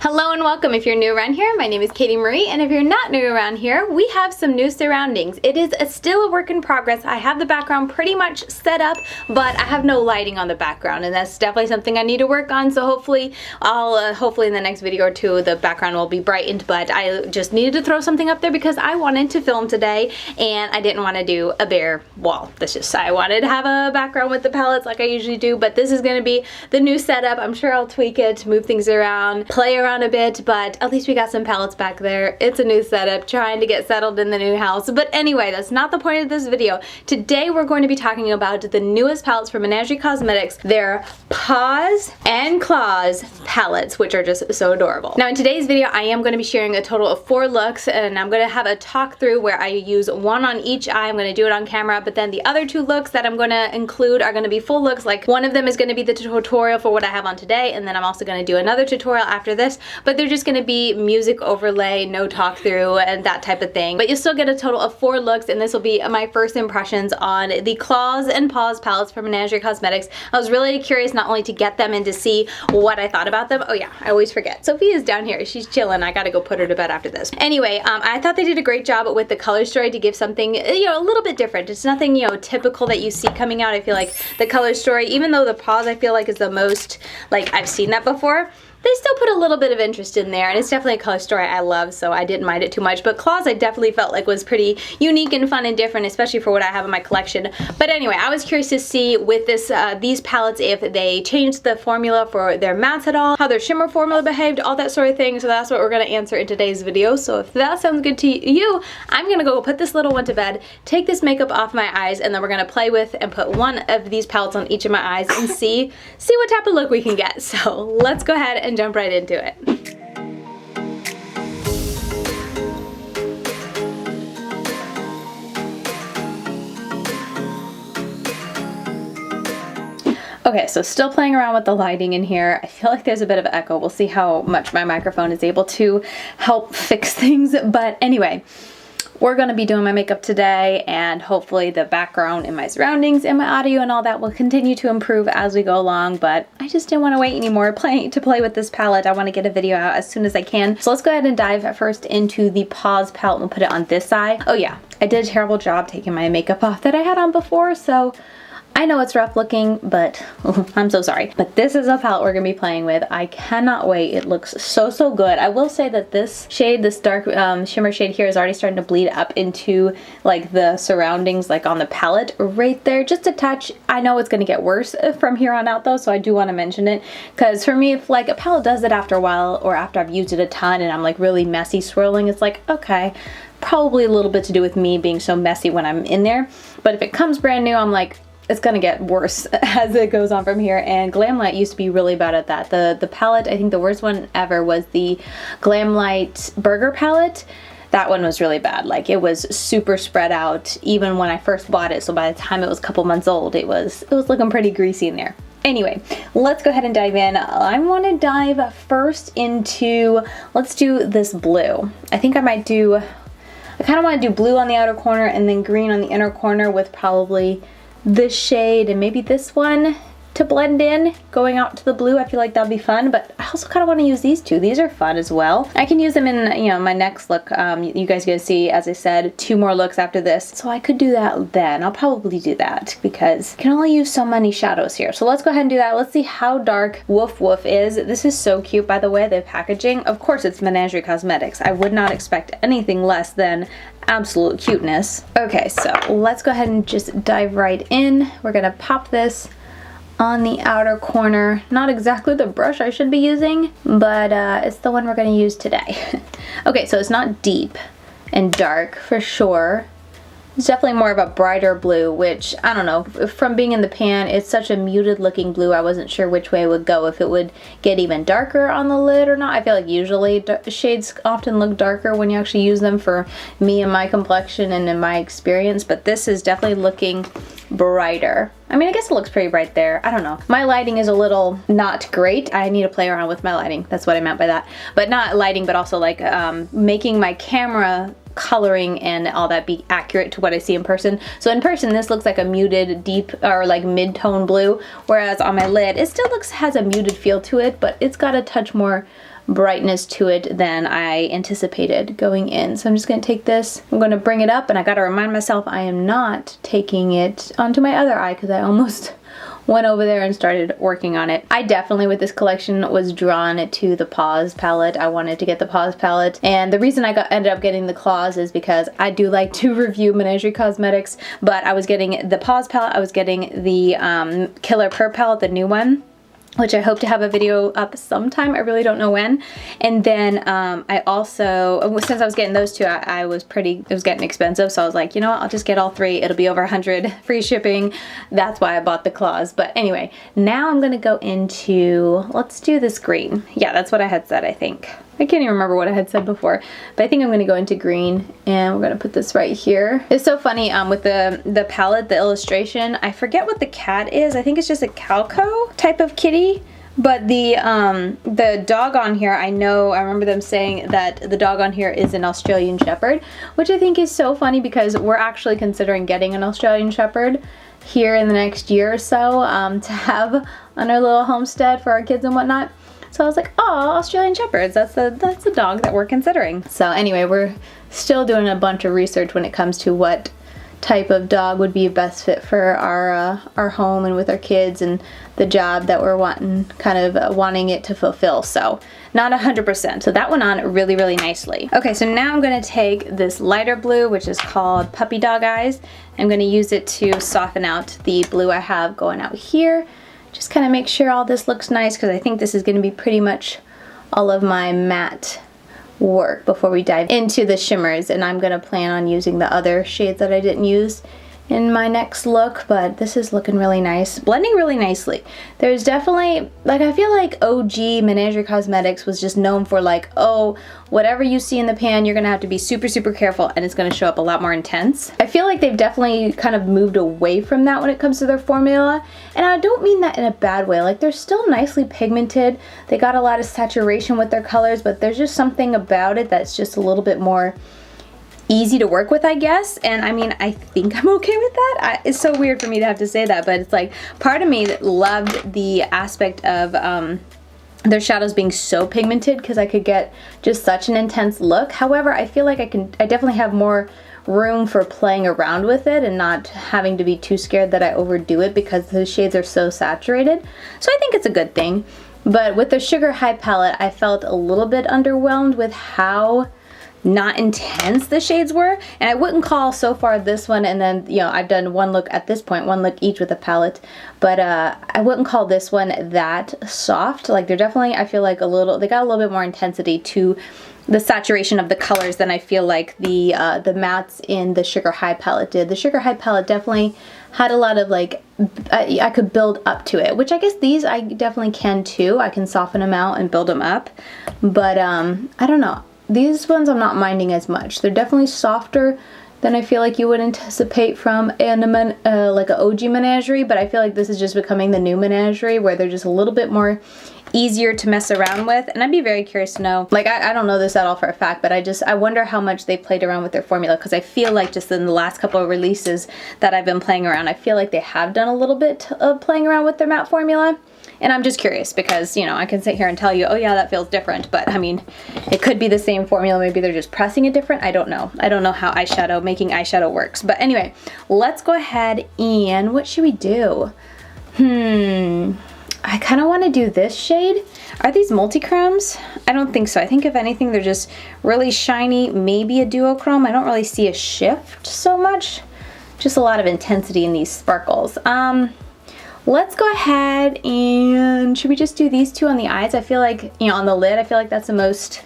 Hello and welcome. If you're new around here, my name is Katie Marie, and if you're not new around here, we have some new surroundings. It is still a work in progress. I have the background pretty much set up, but I have no lighting on the background, and that's definitely something I need to work on. So hopefully hopefully in the next video or two the background will be brightened, but I just needed to throw something up there because I wanted to film today and I didn't want to do a bare wall. I wanted to have a background with the palettes like I usually do, but this is going to be the new setup. I'm sure I'll tweak it, move things around, play around a bit, but at least we got some palettes back there. It's a new setup, trying to get settled in the new house. But anyway, that's not the point of this video. Today we're going to be talking about the newest palettes from Menagerie Cosmetics. They're Paws and Claws palettes, which are just so adorable. Now in today's video, I am going to be sharing a total of 4 looks, and I'm going to have a talk through where I use one on each eye. I'm going to do it on camera, but then the other 2 looks that I'm going to include are going to be full looks. Like one of them is going to be the tutorial for what I have on today, and then I'm also going to do another tutorial after this, but they're just going to be music overlay, no talk through, and that type of thing. But you'll still get a total of 4 looks, and this will be my first impressions on the Claws and Paws palettes from Menagerie Cosmetics. I was really curious not only to get them and to see what I thought about them. Oh yeah, I always forget. Sophia's down here. She's chilling. I gotta go put her to bed after this. Anyway, I thought they did a great job with the color story to give something, a little bit different. It's nothing, typical that you see coming out. I feel like the color story, even though the Paws I feel like is the most, like, I've seen that before, they still put a little bit of interest in there, and it's definitely a color story I love, so I didn't mind it too much. But Claws I definitely felt like was pretty unique and fun and different, especially for what I have in my collection. But anyway, I was curious to see with this these palettes if they changed the formula for their mattes at all, how their shimmer formula behaved, all that sort of thing. So that's what we're going to answer in today's video. So if that sounds good to you, I'm going to go put this little one to bed, take this makeup off my eyes, and then we're going to play with and put one of these palettes on each of my eyes and see what type of look we can get. So let's go ahead and jump right into it. Okay, so still playing around with the lighting in here. I feel like there's a bit of echo. We'll see how much my microphone is able to help fix things. But anyway, we're going to be doing my makeup today, and hopefully the background and my surroundings and my audio and all that will continue to improve as we go along. But I just didn't want to wait anymore to play with this palette. I want to get a video out as soon as I can. So let's go ahead and dive first into the Paws palette. We'll put it on this eye. Oh yeah, I did a terrible job taking my makeup off that I had on before, so I know it's rough looking, but I'm so sorry. But this is a palette we're gonna be playing with. I cannot wait. It looks so good. I will say that this shade, this dark shimmer shade here, is already starting to bleed up into like the surroundings, like on the palette right there, just a touch. I know it's gonna get worse from here on out though, so I do want to mention it, because for me, if like a palette does it after a while or after I've used it a ton and I'm like really messy swirling, it's like, okay, probably a little bit to do with me being so messy when I'm in there. But if it comes brand new, I'm like, it's gonna get worse as it goes on from here. And Glamlight used to be really bad at that. The palette, I think the worst one ever was the Glamlight Burger palette. That one was really bad. Like, it was super spread out even when I first bought it. So by the time it was a couple months old, it was looking pretty greasy in there. Anyway, let's go ahead and dive in. I want to dive first into, let's do this blue. I think I might do, I kind of want to do blue on the outer corner and then green on the inner corner with probably this shade and maybe this one to blend in, going out to the blue. I feel like that'd be fun, but I also kind of want to use these 2. These are fun as well. I can use them in, my next look. You guys are gonna see, as I said, 2 more looks after this. So I could do that then. I'll probably do that because I can only use so many shadows here. So let's go ahead and do that. Let's see how dark Woof Woof is. This is so cute, by the way, the packaging. Of course, it's Menagerie Cosmetics. I would not expect anything less than absolute cuteness. Okay, so let's go ahead and just dive right in. We're gonna pop this on the outer corner. Not exactly the brush I should be using, but it's the one we're gonna use today. Okay, so it's not deep and dark for sure. It's definitely more of a brighter blue, which, I don't know, from being in the pan, it's such a muted looking blue, I wasn't sure which way it would go, if it would get even darker on the lid or not. I feel like usually shades often look darker when you actually use them for me and my complexion and in my experience, but this is definitely looking brighter. I mean, I guess it looks pretty bright there. I don't know. My lighting is a little not great. I need to play around with my lighting. That's what I meant by that. But not lighting, but also like making my camera coloring and all that be accurate to what I see in person. So in person, this looks like a muted, deep, or like mid-tone blue, whereas on my lid, it still has a muted feel to it, but it's got a touch more brightness to it than I anticipated going in. So I'm just going to take this, I'm going to bring it up, and I got to remind myself I am not taking it onto my other eye because I almost went over there and started working on it. I definitely, with this collection, was drawn to the Paws palette. I wanted to get the Paws palette, and the reason I ended up getting the Claws is because I do like to review Menagerie cosmetics, but I was getting the Paws palette, I was getting the Killer Purr palette, the new one, which I hope to have a video up sometime. I really don't know when. And then I also, since I was getting those two, it was getting expensive. So I was like, you know what, I'll just get all three. It'll be over 100, free shipping. That's why I bought the Claws. But anyway, now I'm gonna go into, let's do this green. Yeah, that's what I had said, I think. I can't even remember what I had said before, but I think I'm gonna go into green, and we're gonna put this right here. It's so funny with the palette, the illustration, I forget what the cat is. I think it's just a calico type of kitty, but the dog on here, I remember them saying that the dog on here is an Australian Shepherd, which I think is so funny because we're actually considering getting an Australian Shepherd here in the next year or so to have on our little homestead for our kids and whatnot. So I was like, oh, Australian Shepherds, that's the dog that we're considering. So anyway, we're still doing a bunch of research when it comes to what type of dog would be a best fit for our home and with our kids and the job that we're wanting it to fulfill. So not 100%. So that went on really, really nicely. Okay, so now I'm gonna take this lighter blue, which is called Puppy Dog Eyes. I'm gonna use it to soften out the blue I have going out here. Just kind of make sure all this looks nice because I think this is going to be pretty much all of my matte work before we dive into the shimmers, and I'm going to plan on using the other shades that I didn't use in my next look, but this is looking really nice, blending really nicely. There's definitely, like, I feel like OG Menagerie Cosmetics was just known for like, oh, whatever you see in the pan, you're gonna have to be super, super careful and it's gonna show up a lot more intense. I feel like they've definitely kind of moved away from that when it comes to their formula, and I don't mean that in a bad way. Like, they're still nicely pigmented, they got a lot of saturation with their colors, but there's just something about it that's just a little bit more easy to work with, I guess. And I mean, I think I'm okay with that. It's so weird for me to have to say that, but it's like part of me that loved the aspect of their shadows being so pigmented because I could get just such an intense look. However, I feel like I definitely have more room for playing around with it and not having to be too scared that I overdo it because the shades are so saturated. So I think it's a good thing. But with the Sugar High palette, I felt a little bit underwhelmed with how not intense the shades were, and I wouldn't call so far this one, and then, you know, I've done one look at this point, one look each with the palette, but I wouldn't call this one that soft. Like, they're definitely, I feel like they got a little bit more intensity to the saturation of the colors than I feel like the mattes in the Sugar High palette did. The Sugar High palette definitely had a lot of, like, I could build up to it, which I guess these I definitely can too. I can soften them out and build them up, but I don't know. These ones I'm not minding as much. They're definitely softer than I feel like you would anticipate from like an OG Menagerie, but I feel like this is just becoming the new Menagerie where they're just a little bit more easier to mess around with. And I'd be very curious to know, like, I don't know this at all for a fact, but I wonder how much they played around with their formula, because I feel like just in the last couple of releases that I've been playing around, I feel like they have done a little bit of playing around with their matte formula. And I'm just curious because, you know, I can sit here and tell you, oh yeah, that feels different, but I mean, it could be the same formula. Maybe they're just pressing it different. I don't know. I don't know how making eyeshadow works. But anyway, let's go ahead and what should we do? I kind of want to do this shade. Are these multi-chromes? I don't think so. I think if anything, they're just really shiny, maybe a duochrome. I don't really see a shift so much. Just a lot of intensity in these sparkles. Let's go ahead and should we just do these two on the eyes? I feel like, you know, on the lid, I feel like that's the most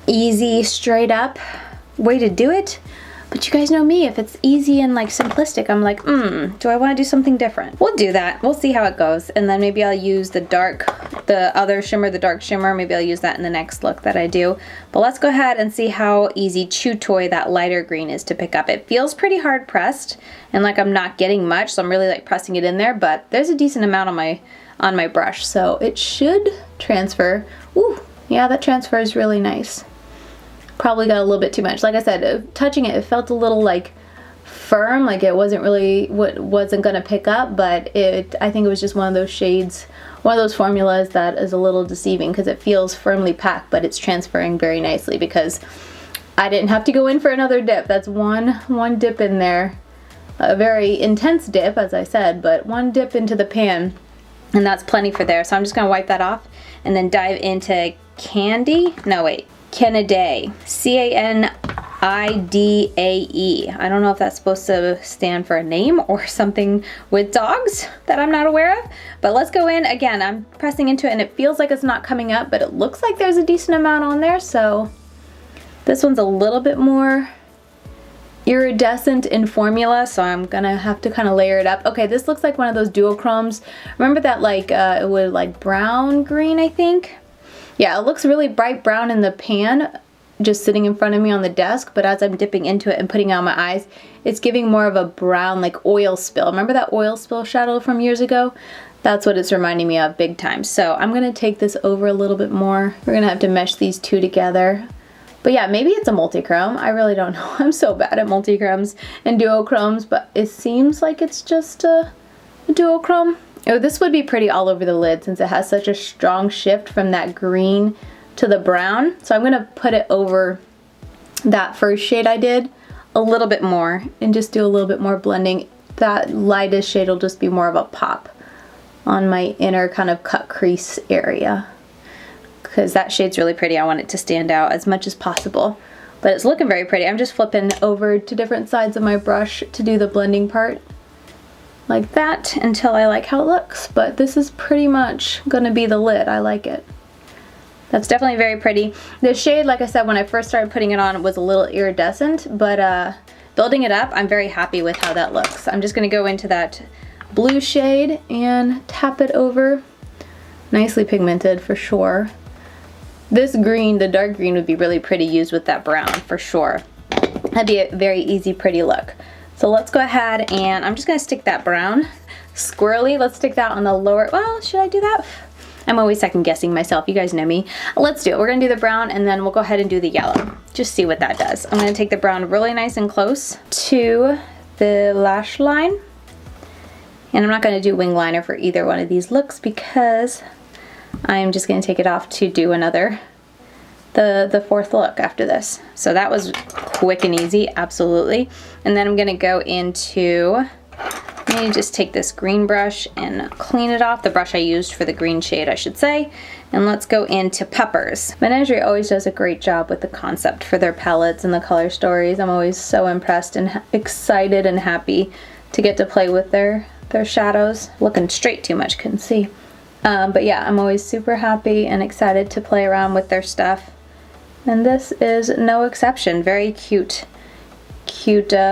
easy, straight up way to do it. But you guys know me, if it's easy and like simplistic, I'm like, do I want to do something different? We'll do that. We'll see how it goes. And then maybe I'll use the other shimmer, the dark shimmer. Maybe I'll use that in the next look that I do. But let's go ahead and see how easy Chew Toy, that lighter green, is to pick up. It feels pretty hard pressed and like I'm not getting much, so I'm really like pressing it in there, but there's a decent amount on my brush, so it should transfer. Ooh, yeah, that transfer is really nice. Probably got a little bit too much. Like I said, touching it, it felt a little like firm, like it wasn't really wasn't gonna pick up, but I think it was just one of those shades, one of those formulas that is a little deceiving because it feels firmly packed, but it's transferring very nicely because I didn't have to go in for another dip. That's one dip in there, a very intense dip, as I said, but one dip into the pan, and that's plenty for there. So I'm just gonna wipe that off and then dive into Canidae. C-A-N-I-D-A-E. I don't know if that's supposed to stand for a name or something with dogs that I'm not aware of, but let's go in. Again, I'm pressing into it and it feels like it's not coming up, but it looks like there's a decent amount on there. So this one's a little bit more iridescent in formula, so I'm gonna have to kind of layer it up. Okay, this looks like one of those duochromes. Remember that, like it would like brown green, I think. Yeah, it looks really bright brown in the pan just sitting in front of me on the desk, but as I'm dipping into it and putting it on my eyes, it's giving more of a brown, like oil spill. Remember that oil spill shadow from years ago? That's what it's reminding me of big time. So I'm gonna take this over a little bit more. We're gonna have to mesh these two together. But yeah, maybe it's a multichrome. I really don't know. I'm so bad at multichromes and duochromes, but it seems like it's just a duochrome. Oh, this would be pretty all over the lid since it has such a strong shift from that green to the brown. So I'm gonna put it over that first shade I did a little bit more and just do a little bit more blending. That lightest shade will just be more of a pop on my inner kind of cut crease area, because that shade's really pretty. I want it to stand out as much as possible, but it's looking very pretty. I'm just flipping over to different sides of my brush to do the blending part like that until I like how it looks. But this is pretty much gonna be the lid. I like it. That's definitely very pretty. The shade, like I said, when I first started putting it on, was a little iridescent, but building it up, I'm very happy with how that looks. I'm just gonna go into that blue shade and tap it over. Nicely pigmented for sure. This green, the dark green, would be really pretty used with that brown for sure. That'd be a very easy, pretty look. So let's go ahead and I'm just gonna stick that brown squirrely. Let's stick that on the lower, well, should I do that? I'm always second guessing myself, you guys know me. Let's do it. We're gonna do the brown and then we'll go ahead and do the yellow. Just see what that does. I'm gonna take the brown really nice and close to the lash line. And I'm not gonna do wing liner for either one of these looks because I'm just gonna take it off to do another, the fourth look after this. So that was quick and easy, absolutely. And then I'm gonna go into, let me just take this green brush and clean it off, the brush I used for the green shade, I should say. And let's go into Peppers. Menagerie always does a great job with the concept for their palettes and the color stories. I'm always so impressed and excited and happy to get to play with their shadows. Looking straight too much, couldn't see. But yeah, I'm always super happy and excited to play around with their stuff. And this is no exception. Very cute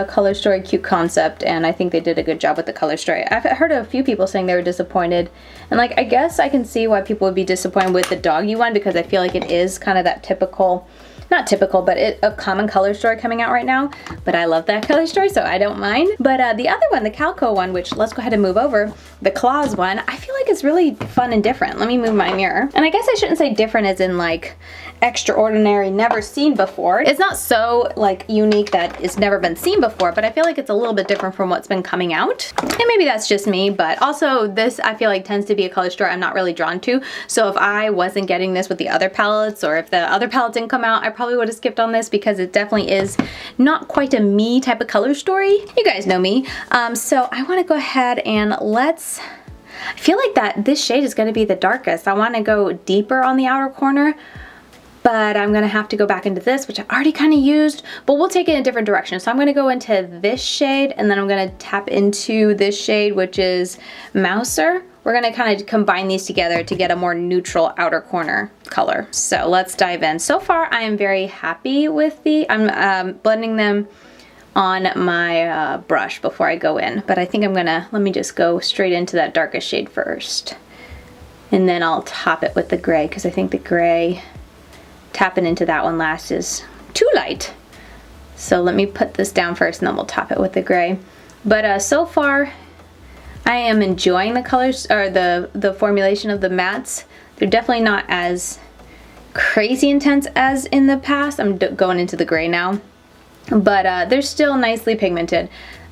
color story, cute concept, and I think they did a good job with the color story. I've heard a few people saying they were disappointed, and like I guess I can see why people would be disappointed with the doggy one because I feel like it is kind of that typical, not typical, but a common color story coming out right now. But I love that color story, so I don't mind. But the other one, the Calico one, which let's go ahead and move over, the Claws one, I feel like it's really fun and different. Let me move my mirror. And I guess I shouldn't say different as in like extraordinary, never seen before. It's not so like unique that it's never been seen before, but I feel like it's a little bit different from what's been coming out. And maybe that's just me, but also this I feel like tends to be a color story I'm not really drawn to. So if I wasn't getting this with the other palettes, or if the other palette didn't come out, I probably would have skipped on this because it definitely is not quite a me type of color story. You guys know me. So I want to go ahead and I feel like this shade is going to be the darkest. I want to go deeper on the outer corner, but I'm gonna have to go back into this, which I already kind of used, but we'll take it in a different direction. So I'm gonna go into this shade, and then I'm gonna tap into this shade, which is Mouser. We're gonna kind of combine these together to get a more neutral outer corner color. So let's dive in. So far, I am very happy with I'm blending them on my brush before I go in, but I think let me just go straight into that darkest shade first. And then I'll top it with the gray, because I think the gray, tapping into that one last, is too light. So let me put this down first and then we'll top it with the gray. But so far I am enjoying the colors, or the formulation of the mattes. They're definitely not as crazy intense as in the past. I'm going into the gray now. but they're still nicely pigmented.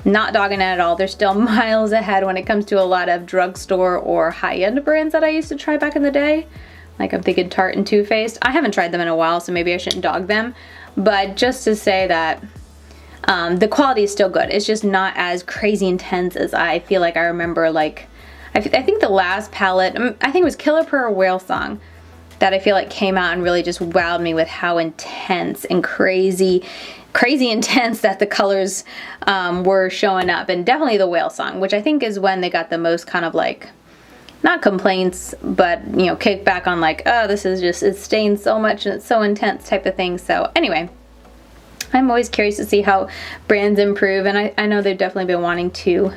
Not dogging it at all. They're still miles ahead when it comes to a lot of drugstore or high-end brands that I used to try back in the day. Like I'm thinking Tarte and Too Faced. I haven't tried them in a while, so maybe I shouldn't dog them. But just to say that the quality is still good. It's just not as crazy intense as I feel like I remember. Like, I think the last palette, I think it was Killer Per or Whale Song, that I feel like came out and really just wowed me with how intense and crazy intense that the colors were showing up. And definitely the Whale Song, which I think is when they got the most kind of like, not complaints, but you know, kickback on like, oh, this is just, it stains so much and it's so intense type of thing. So anyway, I'm always curious to see how brands improve, and I know they've definitely been wanting to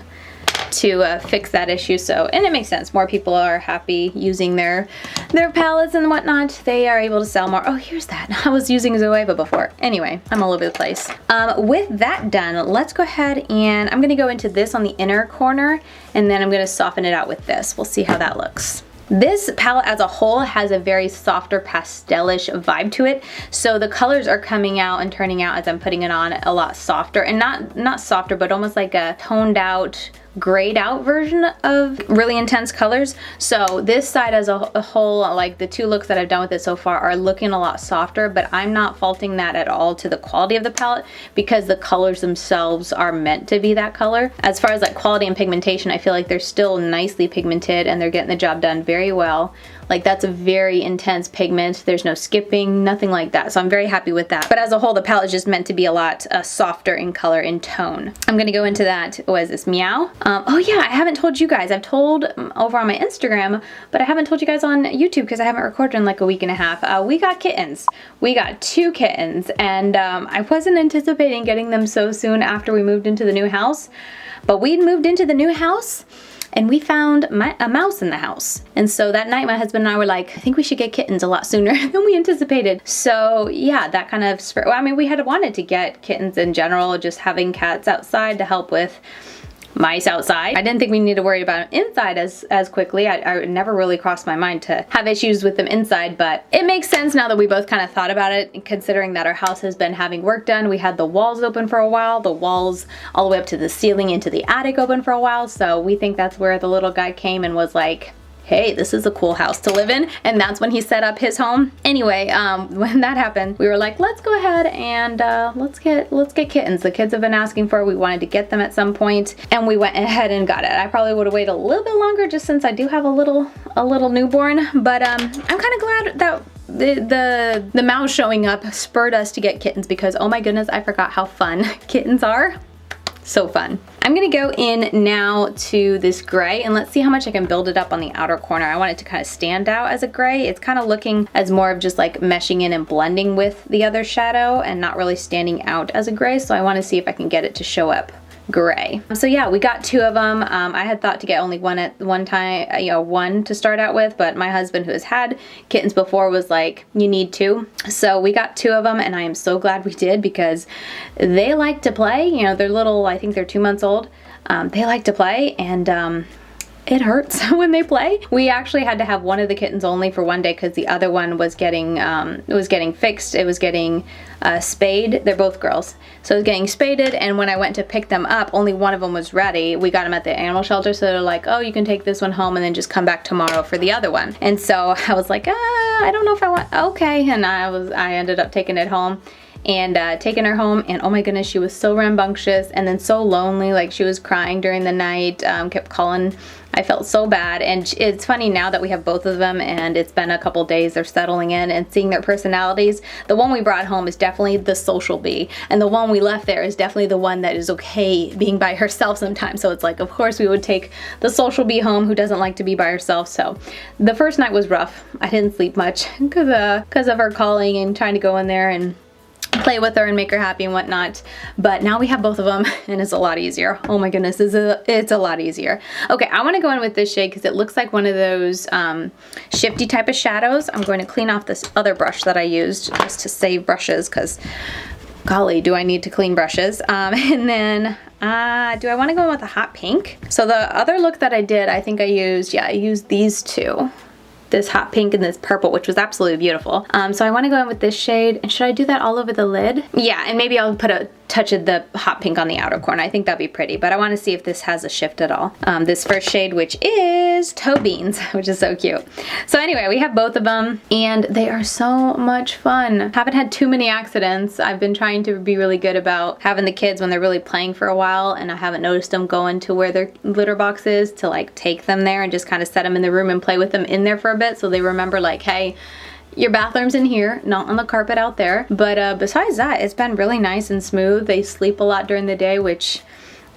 fix that issue. So, and it makes sense. More people are happy using their palettes and whatnot. They are able to sell more. Oh, here's that. I was using Zoeva before. Anyway, I'm all over the place. With that done, let's go ahead and I'm going to go into this on the inner corner, and then I'm going to soften it out with this. We'll see how that looks. This palette as a whole has a very softer pastelish vibe to it, so the colors are coming out and turning out as I'm putting it on a lot softer, and not softer, but almost like a toned out, grayed out version of really intense colors. So this side as a whole, like the two looks that I've done with it so far, are looking a lot softer, but I'm not faulting that at all to the quality of the palette, because the colors themselves are meant to be that color. As far as like quality and pigmentation, I feel like they're still nicely pigmented and they're getting the job done very well. Like that's a very intense pigment. There's no skipping, nothing like that. So I'm very happy with that. But as a whole, the palette is just meant to be a lot softer in color and tone. I'm gonna go into that, what is this, Meow? Oh yeah, I haven't told you guys. I've told over on my Instagram, but I haven't told you guys on YouTube because I haven't recorded in like a week and a half. We got kittens. We got 2 kittens, and I wasn't anticipating getting them so soon after we moved into the new house. But we'd moved into the new house, and we found a mouse in the house. And so that night my husband and I were like, I think we should get kittens a lot sooner than we anticipated. So yeah, that kind of, well, I mean, we had wanted to get kittens in general, just having cats outside to help with mice outside. I didn't think we needed to worry about them inside as quickly. I never really crossed my mind to have issues with them inside, but it makes sense now that we both kind of thought about it, considering that our house has been having work done. We had the walls open for a while, the walls all the way up to the ceiling into the attic open for a while, so we think that's where the little guy came and was like, hey, this is a cool house to live in, and that's when he set up his home. Anyway, when that happened, we were like, let's go ahead and let's get kittens. The kids have been asking for it. We wanted to get them at some point, and we went ahead and got it. I probably would have waited a little bit longer just since I do have a little newborn, but I'm kind of glad that the mouse showing up spurred us to get kittens, because oh my goodness, I forgot how fun kittens are. So fun. I'm gonna go in now to this gray, and let's see how much I can build it up on the outer corner. I want it to kind of stand out as a gray. It's kind of looking as more of just like meshing in and blending with the other shadow and not really standing out as a gray. So I want to see if I can get it to show up gray. So yeah, we got 2 of them. I had thought to get only one at one time, you know, one to start out with, but my husband, who has had kittens before, was like, you need 2. So we got 2 of them, and I am so glad we did, because they like to play. You know, they're little, I think they're 2 months old. They like to play, and it hurts when they play. We actually had to have one of the kittens only for one day because the other one was getting fixed. It was getting spayed. They're both girls, so it was getting spaded. And when I went to pick them up, only one of them was ready. We got them at the animal shelter, so they're like, "Oh, you can take this one home and then just come back tomorrow for the other one." And so I was like, I don't know if I want. Okay, and I ended up taking it home. And taking her home, and oh my goodness, she was so rambunctious and then so lonely. Like, she was crying during the night, kept calling. I felt so bad. And it's funny now that we have both of them and it's been a couple days, they're settling in and seeing their personalities. The one we brought home is definitely the social bee, and the one we left there is definitely the one that is okay being by herself sometimes. So it's like, of course we would take the social bee home who doesn't like to be by herself. So the first night was rough. I didn't sleep much because of her calling and trying to go in there and play with her and make her happy and whatnot. But now we have both of them, and it's a lot easier. Oh my goodness, it's a lot easier. Okay, I want to go in with this shade because it looks like one of those shifty type of shadows. I'm going to clean off this other brush that I used just to save brushes, because golly, do I need to clean brushes. And then do I want to go in with a hot pink? So the other look that I did, I think I used these 2. This hot pink and this purple, which was absolutely beautiful. So I want to go in with this shade, and should I do that all over the lid? Yeah, and maybe I'll put a touch of the hot pink on the outer corner. I think that'd be pretty, but I want to see if this has a shift at all. This first shade, which is Toe Beans, which is so cute. So anyway, we have both of them, and they are so much fun. Haven't had too many accidents. I've been trying to be really good about having the kids when they're really playing for a while, and I haven't noticed them going to where their litter box is to like take them there and just kind of set them in the room and play with them in there for a bit, so they remember like, hey, your bathroom's in here, not on the carpet out there. But besides that, it's been really nice and smooth. They sleep a lot during the day, which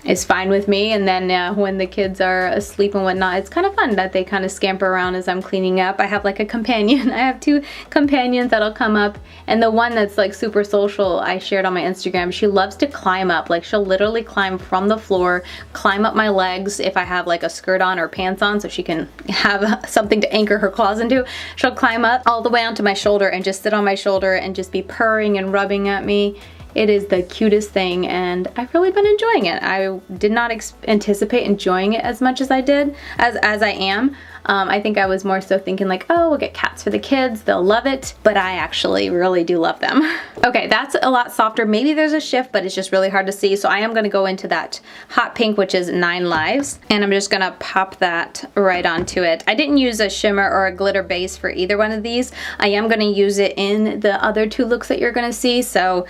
is fine with me, and then when the kids are asleep and whatnot, it's kind of fun that they kind of scamper around as I'm cleaning up. I have like a companion. I have 2 companions that'll come up, and the one that's like super social, I shared on my Instagram, she loves to climb up. Like she'll literally climb from the floor, climb up my legs if I have like a skirt on or pants on, so she can have something to anchor her claws into. She'll climb up all the way onto my shoulder and just sit on my shoulder and just be purring and rubbing at me. It is the cutest thing, and I've really been enjoying it. I did not anticipate enjoying it as much as I did, as I am. I think I was more so thinking like, oh, we'll get cats for the kids, they'll love it, but I actually really do love them. Okay, that's a lot softer. Maybe there's a shift, but it's just really hard to see. So I am gonna go into that hot pink, which is 9 Lives, and I'm just gonna pop that right onto it. I didn't use a shimmer or a glitter base for either one of these. I am gonna use it in the other 2 looks that you're gonna see, so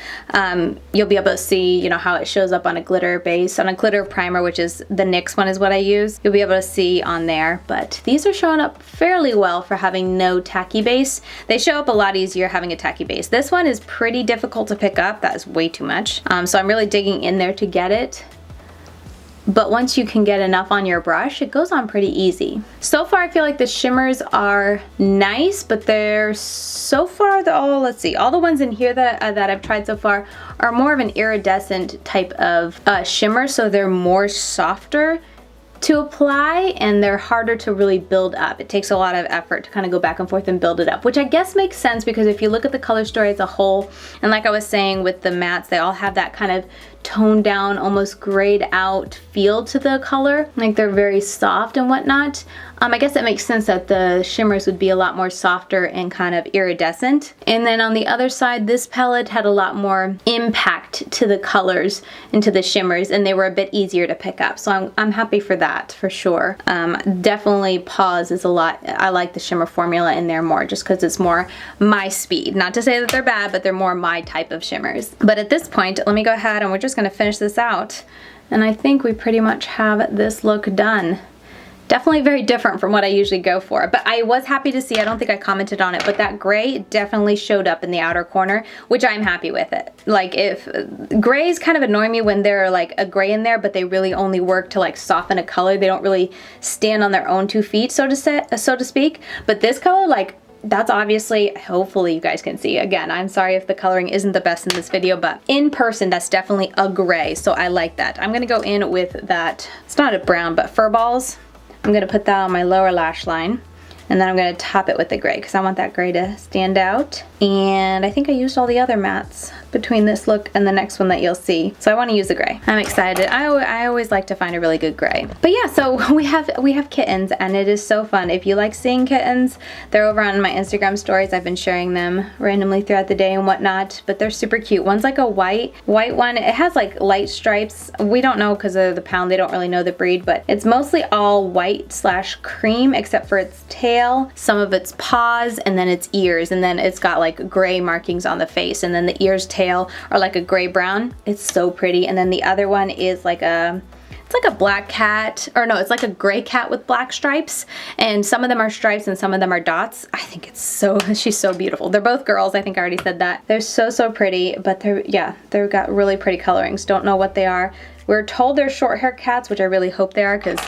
you'll be able to see, you know, how it shows up on a glitter base, on a glitter primer, which is the NYX one is what I use. You'll be able to see on there, but these are showing up fairly well for having no tacky base. They show up a lot easier having a tacky base. This one is pretty difficult to pick up. That is way too much. So I'm really digging in there to get it. But once you can get enough on your brush, it goes on pretty easy. So far, I feel like the shimmers are nice, but they're so far, let's see, all the ones in here that I've tried so far are more of an iridescent type of shimmer, so they're more softer to apply, and they're harder to really build up. It takes a lot of effort to kind of go back and forth and build it up, which I guess makes sense because if you look at the color story as a whole, and like I was saying with the mattes, they all have that kind of toned down, almost grayed out feel to the color. Like they're very soft and whatnot. I guess it makes sense that the shimmers would be a lot more softer and kind of iridescent. And then on the other side, this palette had a lot more impact to the colors and to the shimmers, and they were a bit easier to pick up. So I'm happy for that, for sure. Definitely Paws is a lot, I like the shimmer formula in there more just because it's more my speed. Not to say that they're bad, but they're more my type of shimmers. But at this point, let me go ahead and we're just gonna finish this out. And I think we pretty much have this look done. Definitely very different from what I usually go for, but I was happy to see, I don't think I commented on it, but that gray definitely showed up in the outer corner, which I'm happy with it. Like if grays kind of annoy me when they're like a gray in there, but they really only work to like soften a color. They don't really stand on their own 2 feet, so to speak. But this color, like, that's obviously, hopefully you guys can see. Again, I'm sorry if the coloring isn't the best in this video, but in person, that's definitely a gray, so I like that. I'm gonna go in with that, it's not a brown, but Fur Balls. I'm gonna put that on my lower lash line, and then I'm gonna top it with the gray because I want that gray to stand out. And I think I used all the other mattes between this look and the next one that you'll see. So I want to use the gray. I'm excited. I always like to find a really good gray. But yeah, so we have kittens, and it is so fun. If you like seeing kittens, they're over on my Instagram stories. I've been sharing them randomly throughout the day and whatnot, but they're super cute. One's like a white one. It has like light stripes. We don't know because of the pound. They don't really know the breed, but it's mostly all white/cream except for its tail, some of its paws, and then its ears, and then it's got like gray markings on the face, and then the ears, tail are like a gray brown. It's so pretty. And then the other one is like it's like a black cat, or no, it's like a gray cat with black stripes, and some of them are stripes and some of them are dots. I think it's she's so beautiful. They're both girls, I think I already said that. They're so pretty, but they've got really pretty colorings. Don't know what they are. We're told they're short hair cats, which I really hope they are, because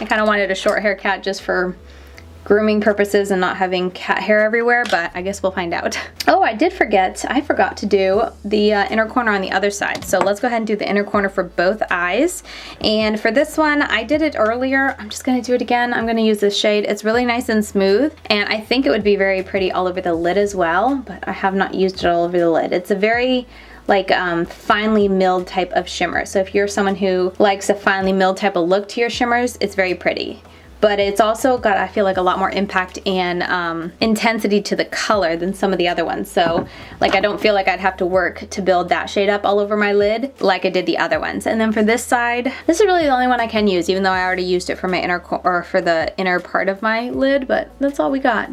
I kind of wanted a short hair cat just for grooming purposes and not having cat hair everywhere, but I guess we'll find out. Oh, I forgot to do the inner corner on the other side. So let's go ahead and do the inner corner for both eyes. And for this one, I did it earlier. I'm just gonna do it again. I'm gonna use this shade. It's really nice and smooth, and I think it would be very pretty all over the lid as well, but I have not used it all over the lid. It's a very like finely milled type of shimmer. So if you're someone who likes a finely milled type of look to your shimmers, it's very pretty. but it's also got, I feel like, a lot more impact and intensity to the color than some of the other ones. So like I don't feel like I'd have to work to build that shade up all over my lid like I did the other ones. And then for this side, this is really the only one I can use, even though I already used it for my for the inner part of my lid, but that's all we got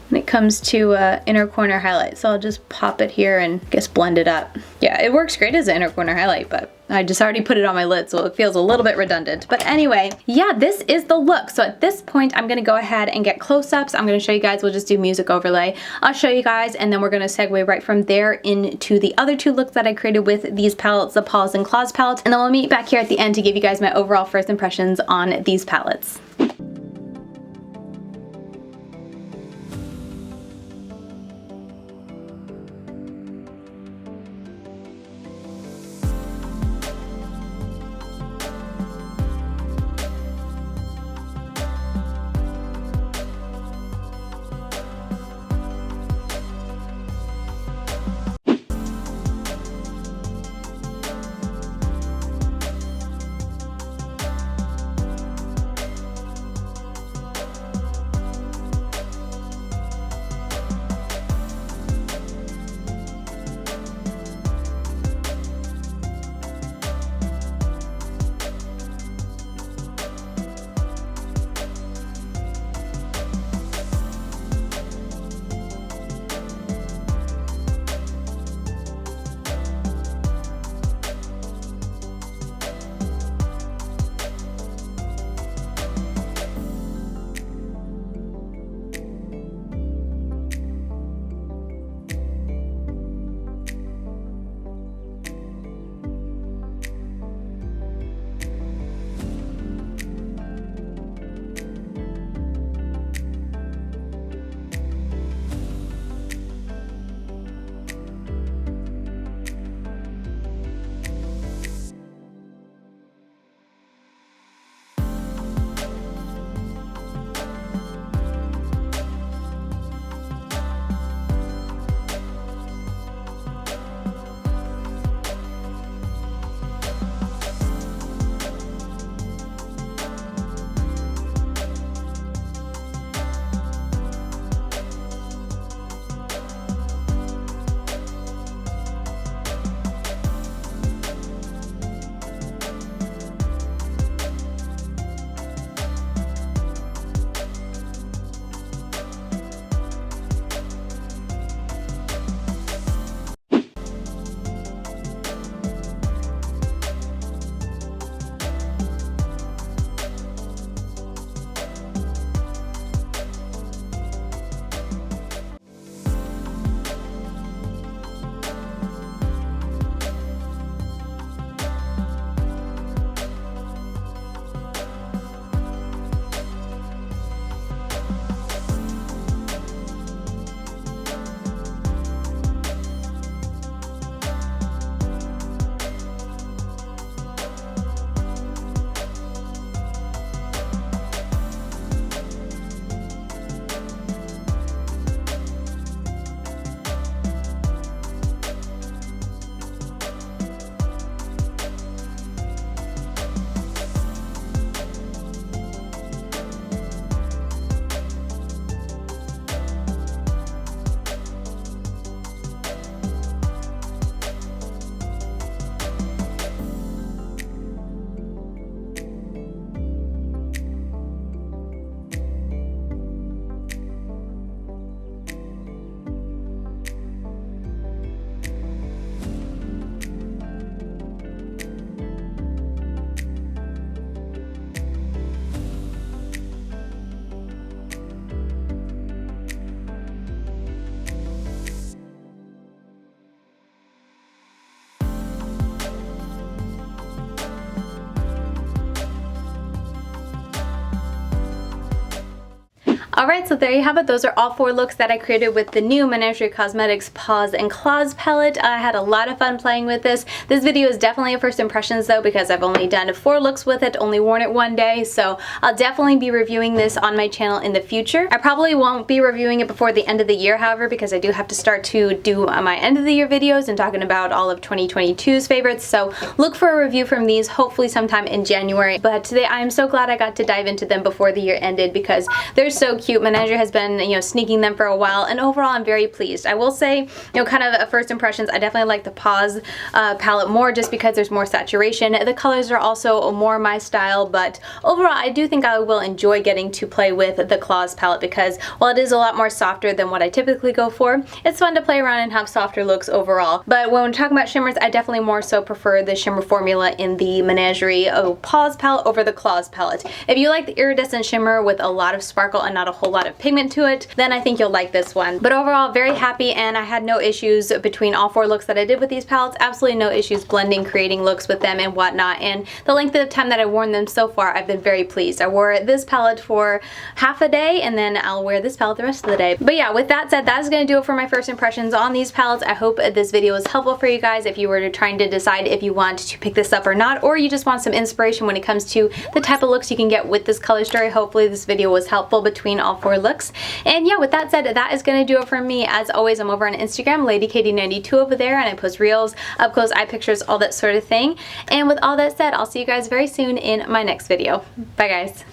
when it comes to inner corner highlight. So I'll just pop it here and just blend it up. Yeah, it works great as an inner corner highlight, but I just already put it on my lid, so it feels a little bit redundant. But anyway, yeah, this is the look. So at this point, I'm gonna go ahead and get close-ups. I'm gonna show you guys, we'll just do music overlay. I'll show you guys, and then we're gonna segue right from there into the other two looks that I created with these palettes, the Paws and Claws palette. And then we'll meet back here at the end to give you guys my overall first impressions on these palettes. Alright, so there you have it. Those are all 4 looks that I created with the new Menagerie Cosmetics Paws and Claws palette. I had a lot of fun playing with this. This video is definitely a first impressions though, because I've only done 4 looks with it, only worn it one day, so I'll definitely be reviewing this on my channel in the future. I probably won't be reviewing it before the end of the year, however, because I do have to start to do my end of the year videos and talking about all of 2022's favorites, so look for a review from these hopefully sometime in January. But today I am so glad I got to dive into them before the year ended because they're so cute. Menagerie has been, sneaking them for a while, and overall I'm very pleased. I will say, kind of at first impressions, I definitely like the Paws palette more just because there's more saturation. The colors are also more my style, but overall I do think I will enjoy getting to play with the Claws palette because while it is a lot more softer than what I typically go for, it's fun to play around and have softer looks overall. But when we're talking about shimmers, I definitely more so prefer the shimmer formula in the Menagerie Paws palette over the Claws palette. If you like the iridescent shimmer with a lot of sparkle and not a whole lot of pigment to it, then I think you'll like this one. But overall, very happy, and I had no issues between all 4 looks that I did with these palettes. Absolutely no issues blending, creating looks with them and whatnot, and the length of time that I've worn them so far, I've been very pleased. I wore this palette for half a day, and then I'll wear this palette the rest of the day. But yeah, with that said, that's going to do it for my first impressions on these palettes. I hope this video was helpful for you guys if you were trying to decide if you want to pick this up or not, or you just want some inspiration when it comes to the type of looks you can get with this color story. Hopefully this video was helpful between all 4 looks. And yeah, with that said, that is going to do it for me. As always, I'm over on Instagram, LadyKatie92 over there, and I post reels, up close eye pictures, all that sort of thing. And with all that said, I'll see you guys very soon in my next video. Bye guys.